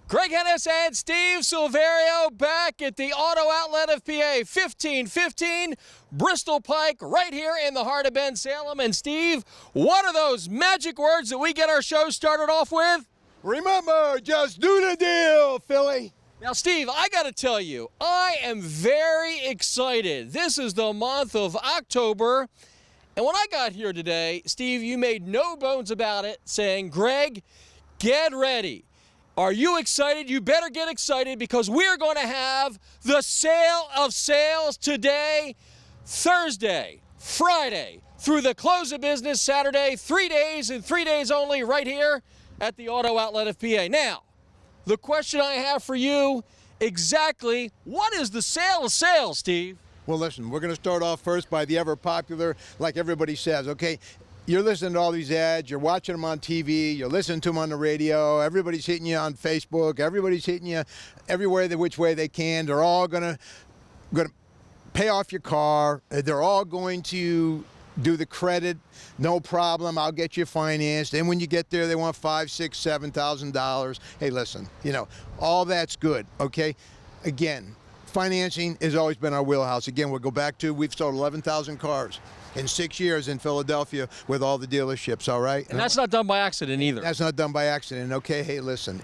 Greg Hennis and Steve Silverio back at the Auto Outlet of PA, 1515 Bristol Pike, right here in the heart of Bensalem. And Steve, what are those magic words that we get our show started off with? Remember, just do the deal, Philly. Now, Steve, I got to tell you, I am very excited. This is the month of October. And when I got here today, Steve, you made no bones about it, saying, Greg, get ready. Are you excited? You better get excited because we're going to have the sale of sales today, Thursday, Friday, through the close of business Saturday, 3 days and 3 days only right here at the Auto Outlet of PA. Now, the question I have for you, exactly what is the sale of sales, Steve? Well, listen, we're going to start off first by the ever popular, like everybody says, okay? You're listening to all these ads, you're watching them on TV, you're listening to them on the radio, everybody's hitting you on Facebook, everybody's hitting you everywhere, which way they can. They're all gonna pay off your car. They're all going to do the credit, no problem, I'll get you financed. And when you get there, they want $5,000, $6,000, $7,000. Hey, listen, you know, all that's good, okay? Again, financing has always been our wheelhouse. Again, we'll go back to, we've sold 11,000 cars in 6 years in Philadelphia with all the dealerships, all right? And that's not done by accident either. That's not done by accident, okay? Hey, listen,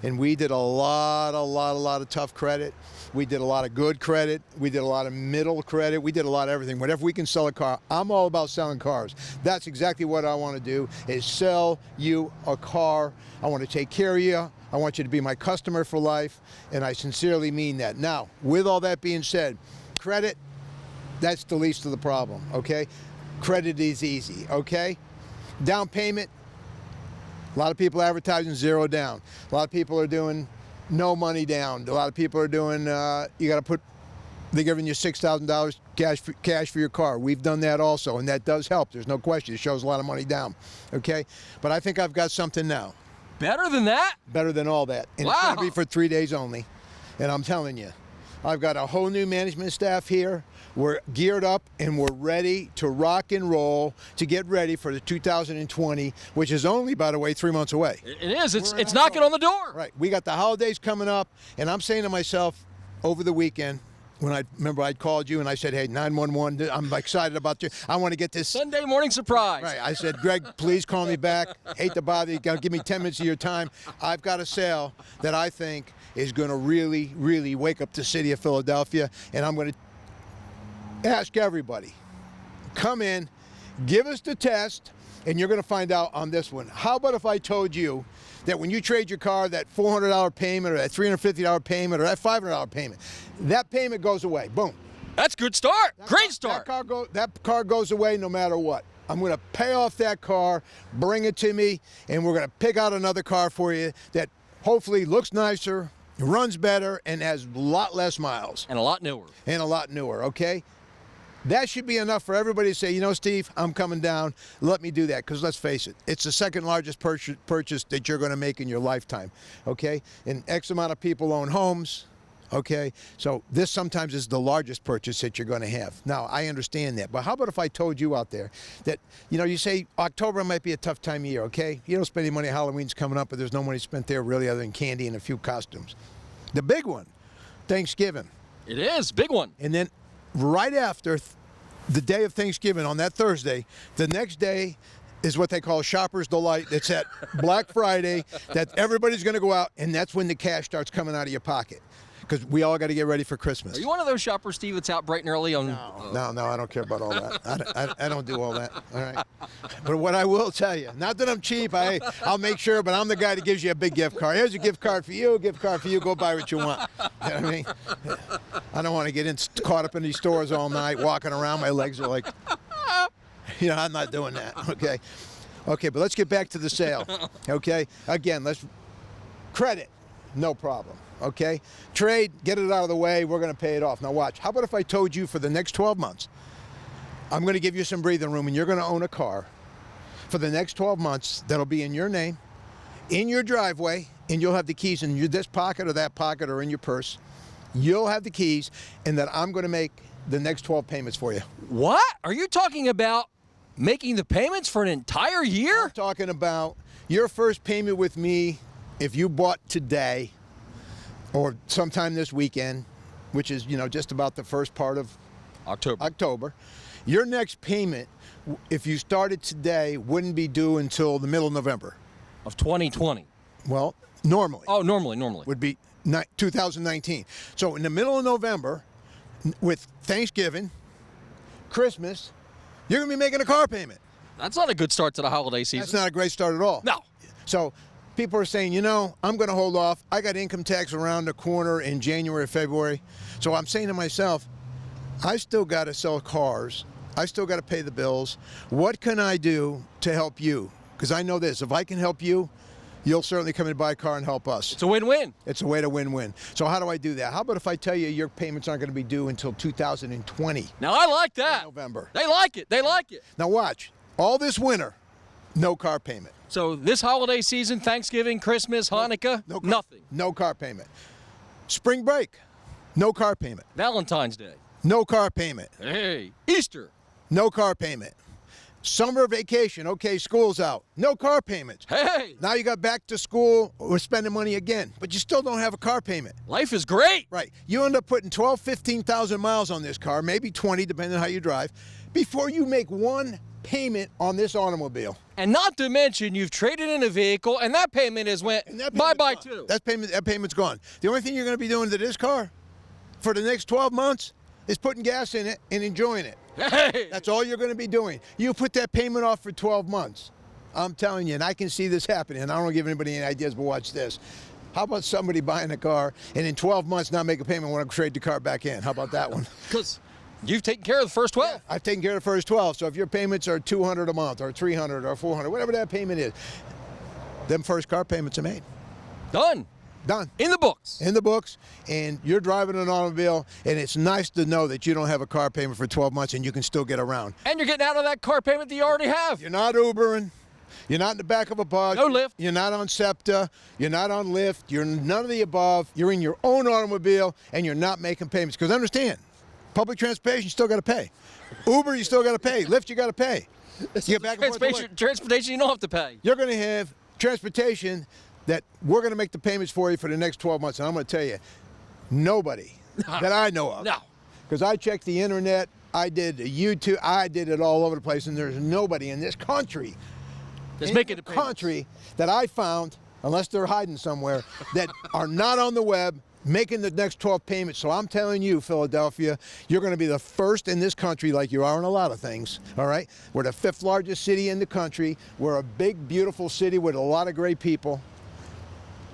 and we did a lot of tough credit. We did a lot of good credit. We did a lot of middle credit. We did a lot of everything. Whenever we can sell a car, I'm all about selling cars. That's exactly what I want to do, is sell you a car. I want to take care of you. I want you to be my customer for life, and I sincerely mean that. Now, with all that being said, credit, that's the least of the problem, okay? Credit is easy, okay? Down payment, a lot of people advertising zero down. A lot of people are doing no money down. A lot of people are doing, you got to they're giving you $6,000 cash for your car. We've done that also, and that does help. There's no question. It shows a lot of money down, okay? But I think I've got something now. Better than that? Better than all that. And wow. It's going to be for 3 days only. And I'm telling you, I've got a whole new management staff here. We're geared up and we're ready to rock and roll to get ready for the 2020, which is only, by the way, 3 months away. It is. It's knocking on the door. Right. We got the holidays coming up, and I'm saying to myself over the weekend, when I remember I'd called you and I said, hey, 911, I'm excited about you. I want to get this. Sunday morning surprise. Right. I said, Greg, please call me back. Hate to bother you. Give me 10 minutes of your time. I've got a sale that I think is going to really, really wake up the city of Philadelphia, and I'm going to ask everybody, come in, give us the test, and you're going to find out on this one. How about if I told you that when you trade your car, that $400 payment or that $350 payment or that $500 payment, that payment goes away. Boom. That's a good start. Great start. That car goes away no matter what. I'm going to pay off that car, bring it to me, and we're going to pick out another car for you that hopefully looks nicer, runs better, and has a lot less miles. And a lot newer. And a lot newer, okay? That should be enough for everybody to say, you know, Steve, I'm coming down. Let me do that, because let's face it, it's the second largest purchase that you're going to make in your lifetime, okay? And X amount of people own homes, okay? So this sometimes is the largest purchase that you're going to have. Now, I understand that, but how about if I told you out there that, you know, you say October might be a tough time of year, okay? You don't spend any money, Halloween's coming up, but there's no money spent there really other than candy and a few costumes. The big one, Thanksgiving. It is, big one. And then right after the day of Thanksgiving, on that Thursday, the next day is what they call Shopper's Delight. It's at Black Friday that everybody's going to go out, and that's when the cash starts coming out of your pocket, because we all got to get ready for Christmas. Are you one of those shoppers, Steve, that's out bright and early on? No, I don't care about all that. I don't do all that, all right? But what I will tell you, not that I'm cheap, I'll make sure, but I'm the guy that gives you a big gift card. Here's a gift card for you, go buy what you want. You know what I mean? I don't want to get caught up in these stores all night, walking around, my legs are like, you know, I'm not doing that, okay? Okay, but let's get back to the sale, okay? Again, credit, no problem. Okay, trade, get it out of the way, we're going to pay it off. Now watch, how about if I told you for the next 12 months, I'm going to give you some breathing room and you're going to own a car for the next 12 months that'll be in your name, in your driveway, and you'll have the keys in this pocket or that pocket or in your purse. You'll have the keys, and that I'm going to make the next 12 payments for you. What? Are you talking about making the payments for an entire year? I'm talking about your first payment with me, if you bought today, or sometime this weekend, which is, just about the first part of October, your next payment, if you started today, wouldn't be due until the middle of November. Of 2020. Well, normally. Oh, normally. Would be 2019. So in the middle of November, with Thanksgiving, Christmas, you're going to be making a car payment. That's not a good start to the holiday season. That's not a great start at all. No. So people are saying, I'm going to hold off. I got income tax around the corner in January, February. So I'm saying to myself, I still got to sell cars. I still got to pay the bills. What can I do to help you? Because I know this, if I can help you, you'll certainly come and buy a car and help us. It's a win-win. It's a way to win-win. So how do I do that? How about if I tell you your payments aren't going to be due until 2020? Now, I like that. November. They like it. Now watch. All this winter, no car payment. So this holiday season, Thanksgiving, Christmas, Hanukkah, nothing. No car payment. Spring break, no car payment. Valentine's Day. No car payment. Hey, Easter. No car payment. Summer vacation, okay, school's out. No car payments. Hey. Now you got back to school, we're spending money again, but you still don't have a car payment. Life is great. Right. You end up putting 12, 15,000 miles on this car, maybe 20, depending on how you drive, before you make one payment on this automobile. And not to mention, you've traded in a vehicle, and that payment has went bye-bye too. That payment's gone. The only thing you're going to be doing to this car for the next 12 months is putting gas in it and enjoying it. Hey. That's all you're going to be doing. You put that payment off for 12 months. I'm telling you, and I can see this happening, and I don't want to give anybody any ideas, but watch this. How about somebody buying a car and in 12 months not make a payment when I trade the car back in? How about that one? Because you've taken care of the first 12. Yeah, I've taken care of the first 12. So if your payments are $200 a month or $300 or $400, whatever that payment is, them first car payments are made. Done. In the books. In the books, and you're driving an automobile, and it's nice to know that you don't have a car payment for 12 months and you can still get around. And you're getting out of that car payment that you already have. You're not Ubering. You're not in the back of a bus. No Lyft. You're not on SEPTA. You're not on Lyft. You're none of the above. You're in your own automobile, and you're not making payments. Because understand, public transportation, you still got to pay. Uber, you still got to pay. Lyft, you got to pay. You get back and forth to work. Transportation, you don't have to pay. You're going to have transportation that we're going to make the payments for you for the next 12 months. And I'm going to tell you, nobody that I know of. No. Because I checked the internet, I did YouTube, I did it all over the place, and there's nobody in this country, that I found, unless they're hiding somewhere, that are not on the web making the next 12 payments. So I'm telling you, Philadelphia, you're going to be the first in this country, like you are in a lot of things, all right? We're the 5th largest city in the country. We're a big, beautiful city with a lot of great people.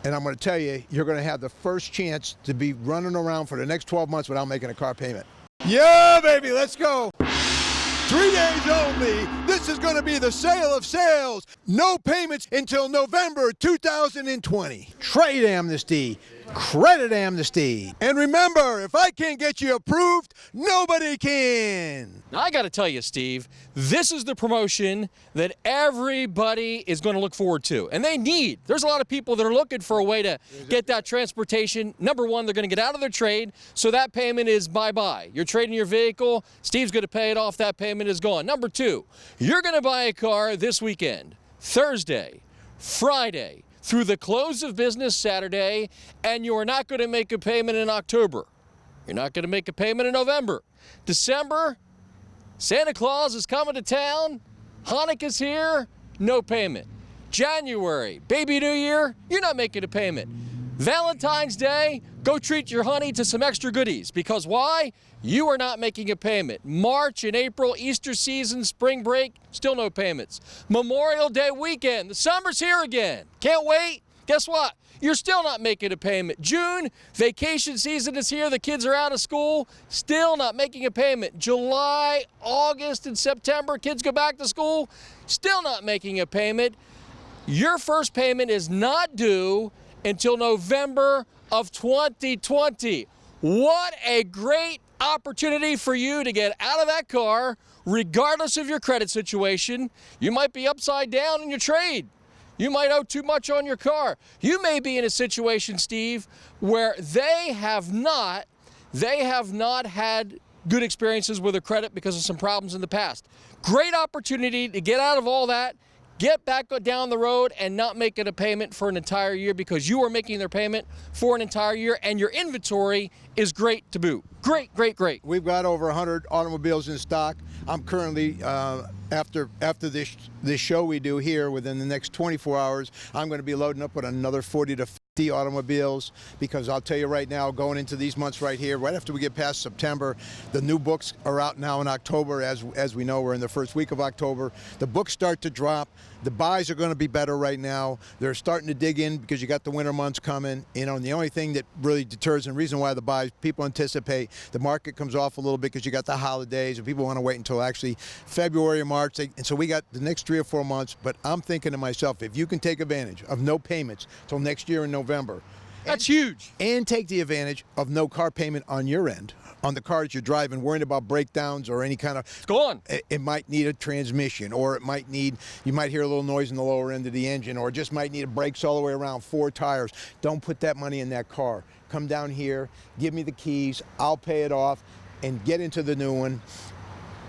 And I'm going to tell you, you're going to have the first chance to be running around for the next 12 months without making a car payment. Yeah, baby, let's go. 3 days only. This is going to be the sale of sales. No payments until November 2020. Trade amnesty. Credit amnesty. And remember, if I can't get you approved, nobody can. Now, I got to tell you, Steve, this is the promotion that everybody is going to look forward to. And they need. There's a lot of people that are looking for a way to get that transportation. Number one, they're going to get out of their trade, so that payment is bye-bye. You're trading your vehicle, Steve's going to pay it off, that payment is gone. Number two, you're going to buy a car this weekend, Thursday, Friday, through the close of business Saturday, and you are not going to make a payment in October. You're not going to make a payment in November. December, Santa Claus is coming to town. Hanukkah's here, no payment. January, Baby New Year, you're not making a payment. Valentine's Day, go treat your honey to some extra goodies. Because why? You are not making a payment. March and April, Easter season, spring break, still no payments. Memorial Day weekend, the summer's here again. Can't wait. Guess what? You're still not making a payment. June, vacation season is here. The kids are out of school. Still not making a payment. July, August, and September, kids go back to school. Still not making a payment. Your first payment is not due until November of 2020. What a great opportunity for you to get out of that car, regardless of your credit situation. You might be upside down in your trade. You might owe too much on your car. You may be in a situation, Steve, where they have not had good experiences with their credit because of some problems in the past. Great opportunity to get out of all that, get back down the road and not making a payment for an entire year because you are making their payment for an entire year and your inventory is great to boot. Great, great, great. We've got over 100 automobiles in stock. I'm currently, after this show we do here, within the next 24 hours, I'm going to be loading up with another 40 to 50 automobiles, because I'll tell you right now, going into these months right here, right after we get past September, the new books are out now in October. As we know, we're in the first week of October. The books start to drop. The buys are going to be better right now. They're starting to dig in because you got the winter months coming, you know, and the only thing that really deters, and reason why the buys, people anticipate the market comes off a little bit because you got the holidays and people want to wait until actually February or March. And so we got the next 3 or 4 months, but I'm thinking to myself, if you can take advantage of no payments till next year in November. That's huge. And take the advantage of no car payment on your end, on the cars you're driving, worrying about breakdowns or any kind of... It's gone. It might need a transmission, or it might need, you might hear a little noise in the lower end of the engine, or it just might need brakes all the way around, 4 tires. Don't put that money in that car. Come down here, give me the keys, I'll pay it off, and get into the new one.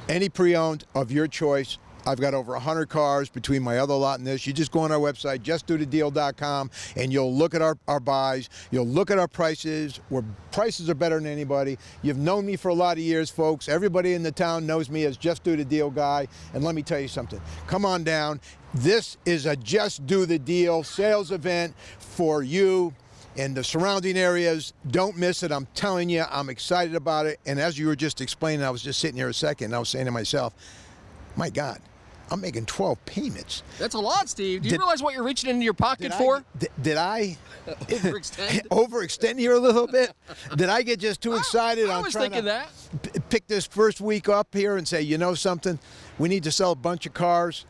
Any pre-owned of your choice. I've got over 100 cars between my other lot and this. You just go on our website, justdothedeal.com, and you'll look at our buys. You'll look at our prices, where prices are better than anybody. You've known me for a lot of years, folks. Everybody in the town knows me as Just Do the Deal guy. And let me tell you something. Come on down. This is a Just Do the Deal sales event for you and the surrounding areas. Don't miss it. I'm telling you, I'm excited about it. And as you were just explaining, I was just sitting here a second, and I was saying to myself, my God, I'm making 12 payments. That's a lot, Steve. Do you realize what you're reaching into your pocket for? Did I Overextend? Overextend here a little bit? Did I get just too excited? I was thinking that. Pick this first week up here and say, you know something? We need to sell a bunch of cars.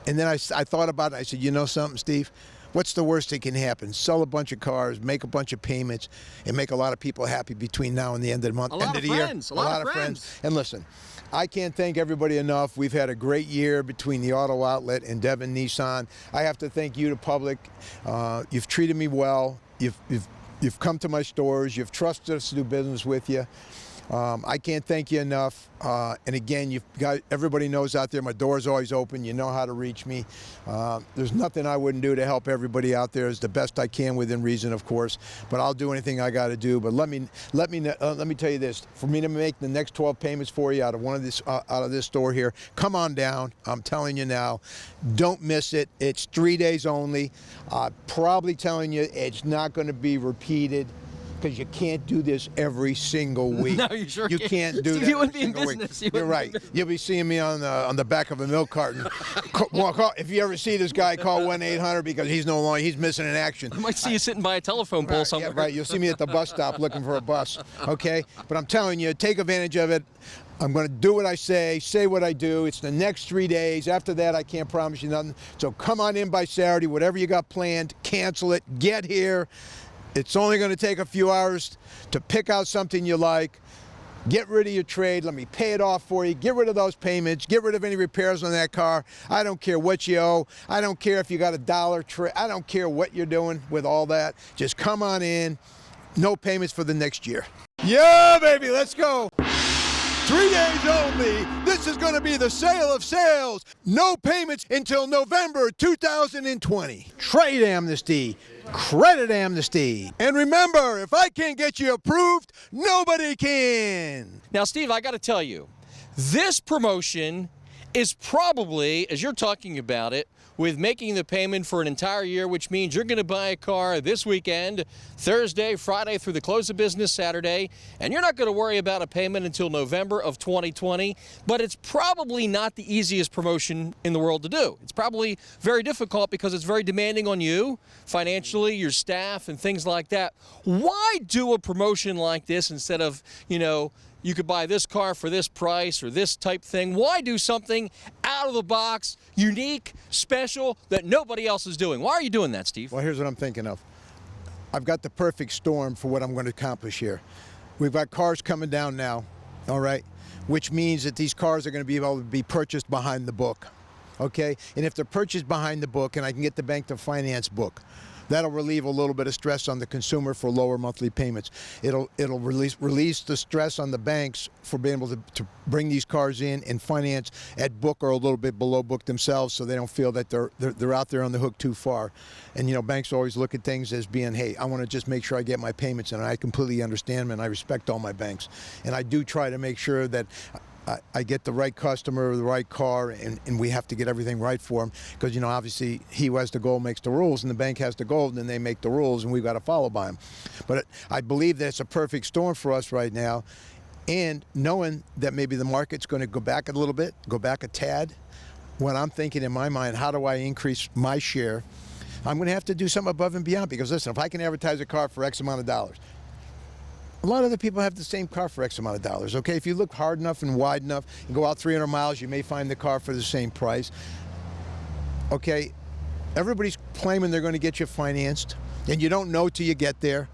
And then I thought about it. I said, you know something, Steve? What's the worst that can happen? Sell a bunch of cars, make a bunch of payments, and make a lot of people happy between now and the end of the month, end of the year. A lot of friends. And listen, I can't thank everybody enough. We've had a great year between the Auto Outlet and Devon Nissan. I have to thank you, the public. You've treated me well. You've come to my stores. You've trusted us to do business with you. I can't thank you enough. And again, you've got, everybody knows out there, my door's always open. You know how to reach me. There's nothing I wouldn't do to help everybody out there. It's the best I can within reason, of course. But I'll do anything I got to do. But let me tell you this: for me to make the next 12 payments for you out of this store here, come on down. I'm telling you now, don't miss it. It's 3 days only. Probably telling you it's not going to be repeated, because you can't do this every single week. No, you sure You can't do that. You wouldn't be in every single business. week. You're right. You'll be seeing me on the back of a milk carton. If you ever see this guy, call 1-800, because he's no longer, he's missing in action. I might see you sitting by a telephone pole somewhere. Yeah, right. You'll see me at the bus stop looking for a bus. Okay, but I'm telling you, take advantage of it. I'm going to do what I say what I do. It's the next 3 days. After that, I can't promise you nothing. So come on in by Saturday. Whatever you got planned, cancel it. Get here. It's only going to take a few hours to pick out something you like. Get rid of your trade. Let me pay it off for you. Get rid of those payments. Get rid of any repairs on that car. I don't care what you owe. I don't care if you got a dollar trade. I don't care what you're doing with all that. Just come on in. No payments for the next year. Yeah, baby, let's go. 3 days only. This is going to be the sale of sales. No payments until November 2020. Trade amnesty. Credit amnesty. And remember, if I can't get you approved, nobody can. Now, Steve, I got to tell you, this promotion is probably, as you're talking about it, with making the payment for an entire year, which means you're going to buy a car this weekend, Thursday, Friday through the close of business Saturday, and you're not going to worry about a payment until November of 2020, but it's probably not the easiest promotion in the world to do. It's probably very difficult because it's very demanding on you, financially, your staff, and things like that. Why do a promotion like this instead of, you know, you could buy this car for this price or this type thing? Why do something out of the box, unique, special, that nobody else is doing? Why are you doing that, Steve? Well, here's what I'm thinking of. I've got the perfect storm for what I'm going to accomplish here. We've got cars coming down now, all right, which means that these cars are going to be able to be purchased behind the book, okay? And if they're purchased behind the book and I can get the bank to finance book, That'll relieve a little bit of stress on the consumer for lower monthly payments. It'll release the stress on the banks for being able to bring these cars in and finance at book or a little bit below book themselves, so they don't feel that they're out there on the hook too far. And banks always look at things as being, hey, I want to just make sure I get my payments, and I completely understand them, and I respect all my banks. And I do try to make sure that I get the right customer, the right car, and we have to get everything right for him, because obviously he who has the gold makes the rules, and the bank has the gold, and then they make the rules, and we've got to follow by them. But I believe that it's a perfect storm for us right now, and knowing that maybe the market's going to go back a little bit, go back a tad. When I'm thinking in my mind, how do I increase my share? I'm going to have to do something above and beyond, because listen, if I can advertise a car for X amount of dollars, a lot of the people have the same car for X amount of dollars, okay? If you look hard enough and wide enough and go out 300 miles, you may find the car for the same price, okay? Everybody's claiming they're going to get you financed, and you don't know till you get there,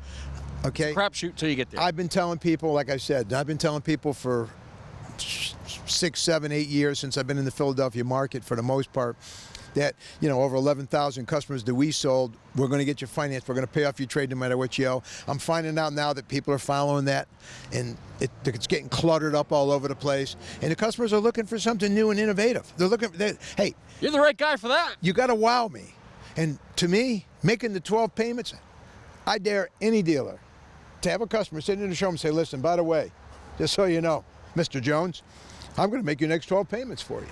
okay? Crapshoot till you get there. I've been telling people, like I said, I've been telling people for 6, 7, 8 years since I've been in the Philadelphia market for the most part, that, over 11,000 customers that we sold, we're going to get you financed. We're going to pay off your trade no matter what you owe. I'm finding out now that people are following that, and it's getting cluttered up all over the place. And the customers are looking for something new and innovative. Hey, You're the right guy for that. you got to wow me. And to me, making the 12 payments, I dare any dealer to have a customer sitting in the showroom and say, listen, by the way, just so you know, Mr. Jones, I'm going to make your next 12 payments for you.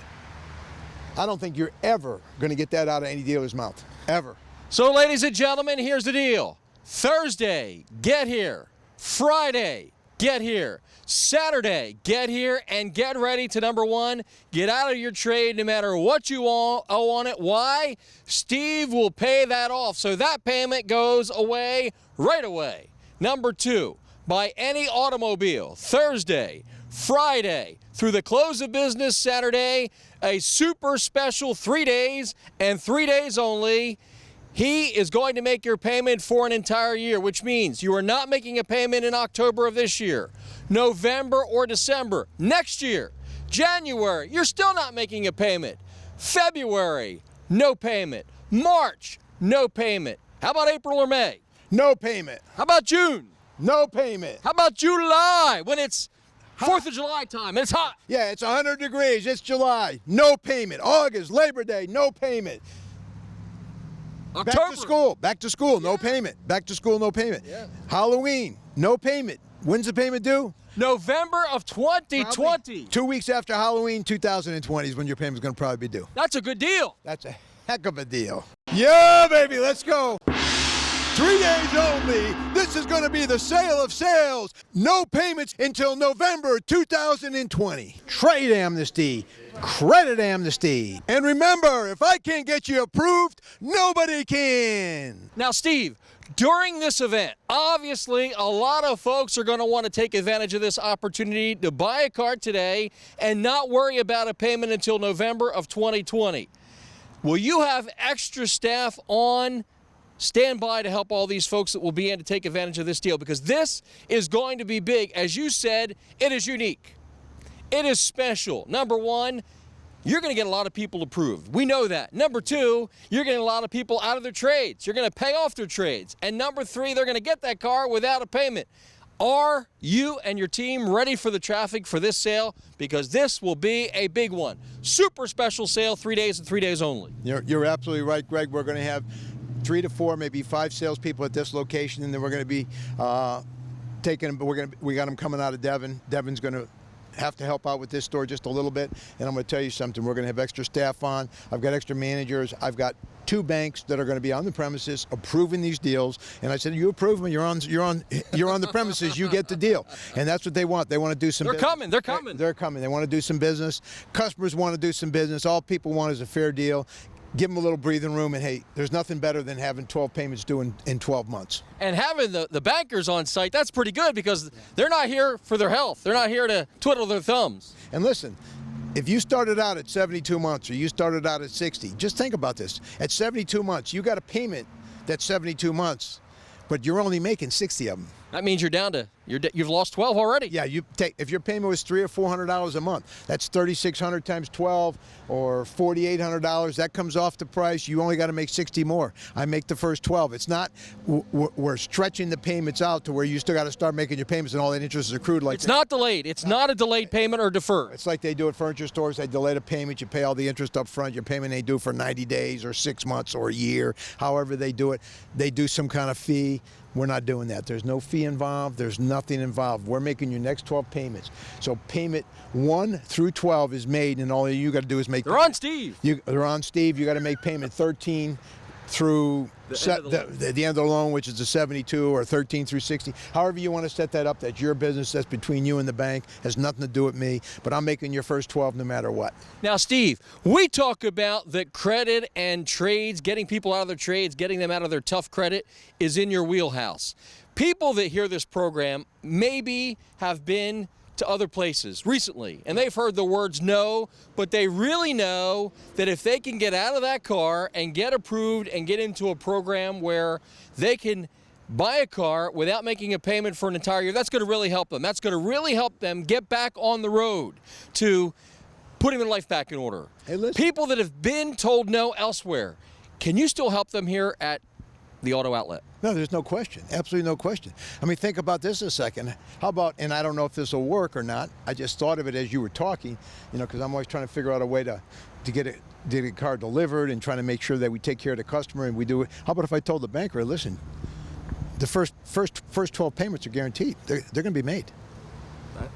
I don't think you're ever going to get that out of any dealer's mouth, ever. So, ladies and gentlemen, here's the deal. Thursday, get here. Friday, get here. Saturday, get here and get ready to, number one, get out of your trade no matter what you owe on it. Why? Steve will pay that off, so that payment goes away right away. Number two, buy any automobile Thursday, Friday, through the close of business Saturday, a super special 3 days and 3 days only. He is going to make your payment for an entire year, which means you are not making a payment in October of this year, November or December next year. January, you're still not making a payment. February, no payment. March, no payment. How about April or May? No payment. How about June? No payment. How about July, when it's 4th of July time and it's hot? Yeah, it's 100 degrees. It's July. No payment. August, Labor Day, no payment. October. Back to school. Back to school. No payment. Back to school. No payment. Yeah. Halloween. No payment. When's the payment due? November of 2020. Probably 2 weeks after Halloween 2020 is when your payment's going to probably be due. That's a good deal. That's a heck of a deal. Yeah, baby. Let's go. 3 days only. This is going to be the sale of sales. No payments until November 2020. Trade amnesty. Credit amnesty. And remember, if I can't get you approved, nobody can. Now, Steve, during this event, obviously a lot of folks are going to want to take advantage of this opportunity to buy a car today and not worry about a payment until November of 2020. Will you have extra staff on standby to help all these folks that will be in to take advantage of this deal? Because this is going to be big. As you said, it is unique. It is special. Number one, you're going to get a lot of people approved. We know that. Number two, you're getting a lot of people out of their trades. You're going to pay off their trades. And number three, they're going to get that car without a payment. Are you and your team ready for the traffic for this sale? Because this will be a big one. Super special sale, 3 days and 3 days only. You're absolutely right, Greg. We're going to have 3 to 4, maybe 5 salespeople at this location, and then we're going to be taking. We got them coming out of Devon. Devon's going to have to help out with this store just a little bit, and I'm going to tell you something. We're going to have extra staff on. I've got extra managers. I've got 2 banks that are going to be on the premises approving these deals. And I said, you approve them, you're on the premises, you get the deal. And that's what they want. They want to do some. They're coming. They're coming. They're coming. They want to do some business. Customers want to do some business. All people want is a fair deal. Give them a little breathing room, and hey, there's nothing better than having 12 payments due in 12 months. And having the bankers on site, that's pretty good, because they're not here for their health. They're not here to twiddle their thumbs. And listen, if you started out at 72 months or you started out at 60, just think about this. At 72 months, you got a payment that's 72 months, but you're only making 60 of them. That means you're down to you've lost 12 already. Yeah, if your payment was $300 or $400 a month, that's $3,600 times 12 or $4,800. That comes off the price. You only got to make 60 more. I make the first 12. It's not we're stretching the payments out to where you still got to start making your payments and all that interest is accrued. Like it's not delayed. It's not a delayed payment or deferred. It's like they do at furniture stores. They delay the payment. You pay all the interest up front. Your payment ain't due for 90 days or 6 months or a year. However they do it, they do some kind of fee. We're not doing that. There's no fee involved. There's nothing involved. We're making your next 12 payments. So payment 1 through 12 is made, and all you got to do is make. They're on Steve. They're on Steve. You got to make payment 13 through the end of the loan, which is the 72, or 13 through 60. However you want to set that up, that's your business. That's between you and the bank. Has nothing to do with me. But I'm making your first 12 no matter what. Now, Steve, we talk about that credit and trades, getting people out of their trades, getting them out of their tough credit is in your wheelhouse. People that hear this program maybe have been to other places recently, and they've heard the words no, but they really know that if they can get out of that car and get approved and get into a program where they can buy a car without making a payment for an entire year, that's going to really help them. That's going to really help them get back on the road to putting their life back in order. Hey, listen. People that have been told no elsewhere, can you still help them here at the auto outlet? No, there's no question. Absolutely no question. I mean, think about this a second. How about, and I don't know if this will work or not, I just thought of it as you were talking, because I'm always trying to figure out a way to get a car delivered and trying to make sure that we take care of the customer and we do it. How about if I told the banker, listen, the first 12 payments are guaranteed. They're going to be made.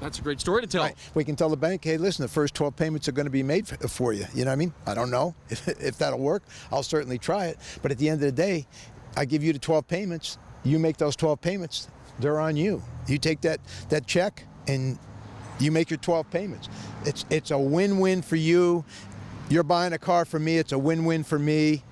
That's a great story to tell. Right. We can tell the bank, hey, listen, the first 12 payments are going to be made for you. You know what I mean? I don't know if that'll work. I'll certainly try it. But at the end of the day, I give you the 12 payments. You make those 12 payments. They're on you. You take that check and you make your 12 payments. It's a win-win for you. You're buying a car from me. It's a win-win for me.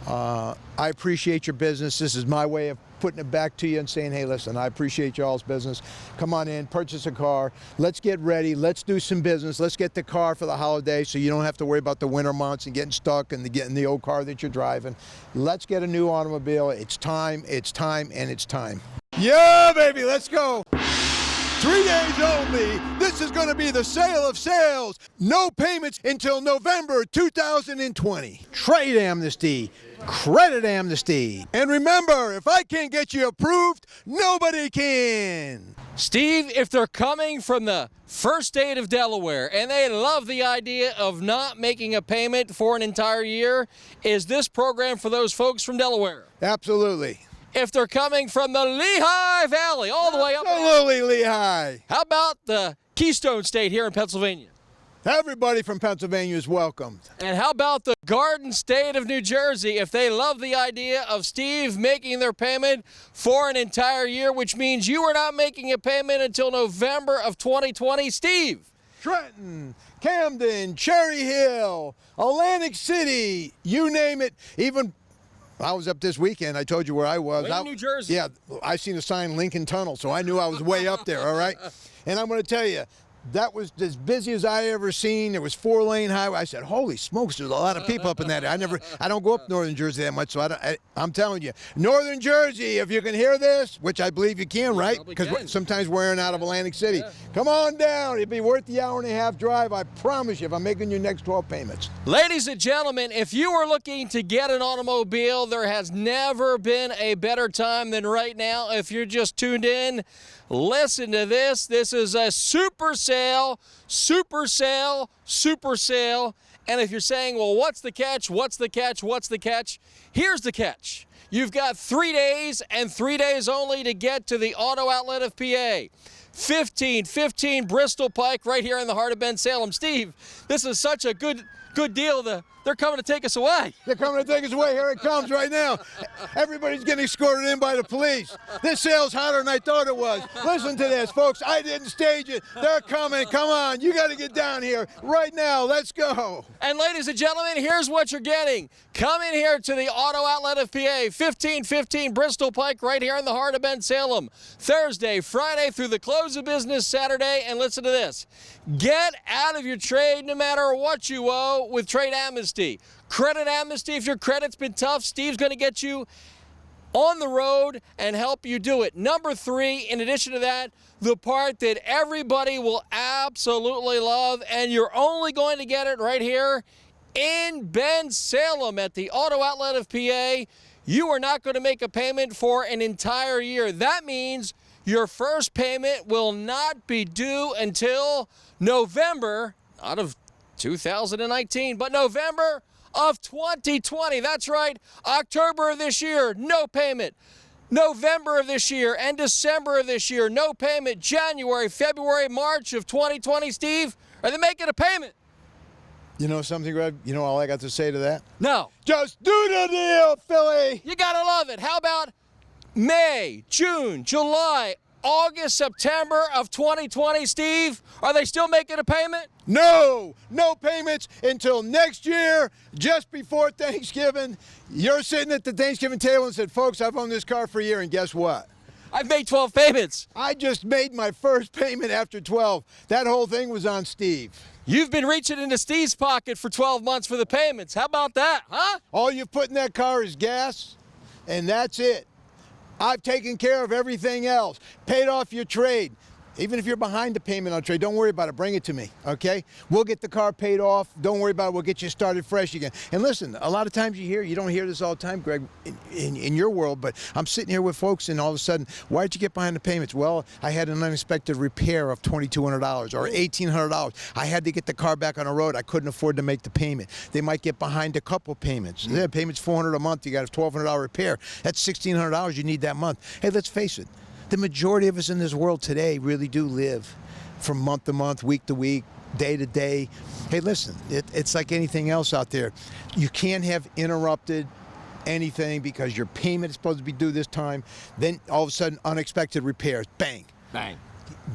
I appreciate your business. This is my way of putting it back to you and saying, hey, listen, I appreciate y'all's business. Come on in, purchase a car. Let's get ready. Let's do some business. Let's get the car for the holiday so you don't have to worry about the winter months and getting stuck and getting the old car that you're driving. Let's get a new automobile. It's time, and it's time. Yeah, baby, let's go. 3 days only. This is going to be the sale of sales. No payments until November 2020. Trade amnesty, credit amnesty. And remember, if I can't get you approved, nobody can. Steve, if they're coming from the first state of Delaware and they love the idea of not making a payment for an entire year, is this program for those folks from Delaware? Absolutely. If they're coming from the Lehigh Valley, all the way up. Absolutely, Lehigh. How about the Keystone State here in Pennsylvania? Everybody from Pennsylvania is welcomed. And how about the Garden State of New Jersey? If they love the idea of Steve making their payment for an entire year, which means you are not making a payment until November of 2020, Steve. Trenton, Camden, Cherry Hill, Atlantic City, you name it. Even I was up this weekend. I told you where I was. Way in New Jersey. Yeah, I seen a sign Lincoln Tunnel, so I knew I was way up there, all right? And I'm going to tell you, that was as busy as I ever seen. There was 4-lane highway. I said, holy smokes, there's a lot of people up in that area. I don't go up Northern Jersey that much, so I'm telling you. Northern Jersey, if you can hear this, which I believe you can, right? Because sometimes we're in out of Atlantic City. Yeah. Come on down. It'd be worth the hour-and-a-half drive, I promise you, if I'm making your next 12 payments. Ladies and gentlemen, if you are looking to get an automobile, there has never been a better time than right now. If you're just tuned in, listen to this. This is a super sale, super sale, super sale. And if you're saying, well, what's the catch? What's the catch? What's the catch? Here's the catch. You've got 3 days and 3 days only to get to the auto outlet of PA. 1515 Bristol Pike right here in the heart of Bensalem. Steve, this is such a good deal. They're coming to take us away. They're coming to take us away. Here it comes right now. Everybody's getting escorted in by the police. This sale's hotter than I thought it was. Listen to this, folks. I didn't stage it. They're coming. Come on. You got to get down here right now. Let's go. And ladies and gentlemen, here's what you're getting. Come in here to the auto outlet of PA, 1515 Bristol Pike, right here in the heart of Bensalem. Thursday, Friday through the close of business Saturday. And listen to this. Get out of your trade no matter what you owe with trade amnesty. Credit amnesty, if your credit's been tough, Steve's going to get you on the road and help you do it. Number 3, in addition to that, the part that everybody will absolutely love, and you're only going to get it right here in Bensalem at the Auto Outlet of PA. You are not going to make a payment for an entire year. That means your first payment will not be due until November, not of 2019, but November of 2020. That's right, October of this year, no payment. November of this year and December of this year, no payment. January, February, March of 2020, Steve, are they making a payment? You know something, Greg? You know all I got to say to that? No. Just do the deal, Philly! You gotta love it. How about May, June, July, August, September of 2020, Steve? Are they still making a payment? No payments until next year, just before Thanksgiving. You're sitting at the Thanksgiving table and said, folks, I've owned this car for a year, and guess what? I've made 12 payments. I just made my first payment after 12. That whole thing was on Steve. You've been reaching into Steve's pocket for 12 months for the payments. How about that, huh? All you've put in that car is gas, and that's it. I've taken care of everything else. Paid off your trade. Even if you're behind the payment on trade, don't worry about it. Bring it to me, okay? We'll get the car paid off. Don't worry about it. We'll get you started fresh again. And listen, a lot of times you don't hear this all the time, Greg, in your world, but I'm sitting here with folks and all of a sudden, why'd you get behind the payments? Well, I had an unexpected repair of $2,200 or $1,800. I had to get the car back on the road. I couldn't afford to make the payment. They might get behind a couple payments. The payment's $400 a month. You got a $1,200 repair. That's $1,600 you need that month. Hey, let's face it. The majority of us in this world today really do live from month to month, week to week, day to day. Hey, listen, it's like anything else out there. You can't have interrupted anything because your payment is supposed to be due this time. Then all of a sudden, unexpected repairs. Bang. Bang.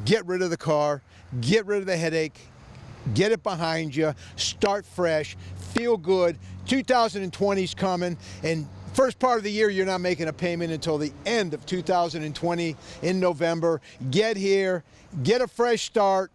Get rid of the car. Get rid of the headache. Get it behind you. Start fresh. Feel good. 2020's coming. And first part of the year, you're not making a payment until the end of 2020 in November. Get here, get a fresh start,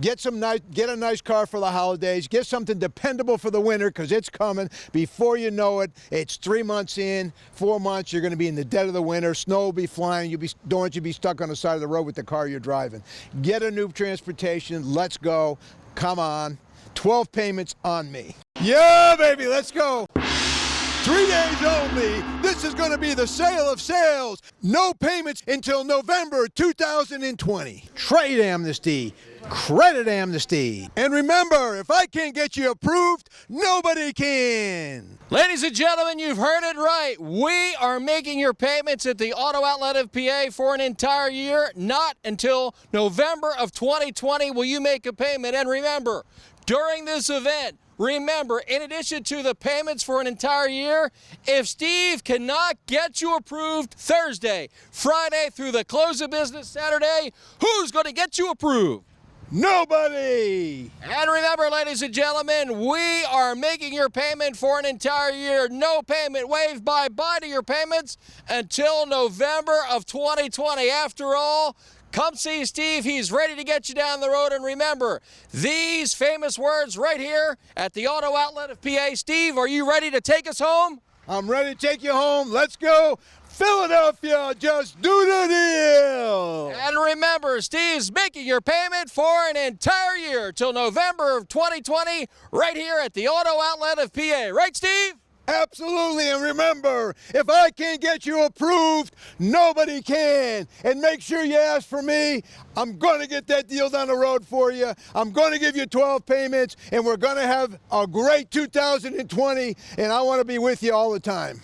get a nice car for the holidays, get something dependable for the winter because it's coming. Before you know it, it's 3 months in, 4 months, you're going to be in the dead of the winter. Snow will be flying. Don't want you to be stuck on the side of the road with the car you're driving. Get a new transportation. Let's go. Come on. 12 payments on me. Yeah, baby, let's go. 3 days only. This is going to be the sale of sales. No payments until November 2020. Trade amnesty. Credit amnesty. And remember, if I can't get you approved, nobody can. Ladies and gentlemen, you've heard it right. We are making your payments at the Auto Outlet of PA for an entire year. Not until November of 2020 will you make a payment. And remember, during this event, in addition to the payments for an entire year, if Steve cannot get you approved Thursday, Friday through the close of business Saturday, who's going to get you approved? Nobody! And remember, ladies and gentlemen, we are making your payment for an entire year. No payment waived bye-bye to your payments until November of 2020. After all, come see Steve. He's ready to get you down the road. And remember, these famous words right here at the Auto Outlet of PA. Steve, are you ready to take us home? I'm ready to take you home. Let's go. Philadelphia, just do the deal. And remember, Steve's making your payment for an entire year till November of 2020 right here at the Auto Outlet of PA. Right, Steve? Absolutely, and remember, if I can't get you approved, nobody can. And make sure you ask for me. I'm going to get that deal down the road for you. I'm going to give you 12 payments, and we're going to have a great 2020, and I want to be with you all the time.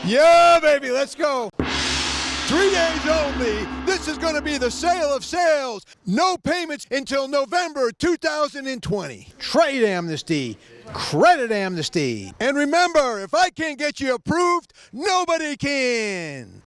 Yeah, baby, let's go. 3 days only. This is going to be the sale of sales. No payments until November 2020. Trade amnesty. Credit amnesty. And remember, if I can't get you approved, nobody can.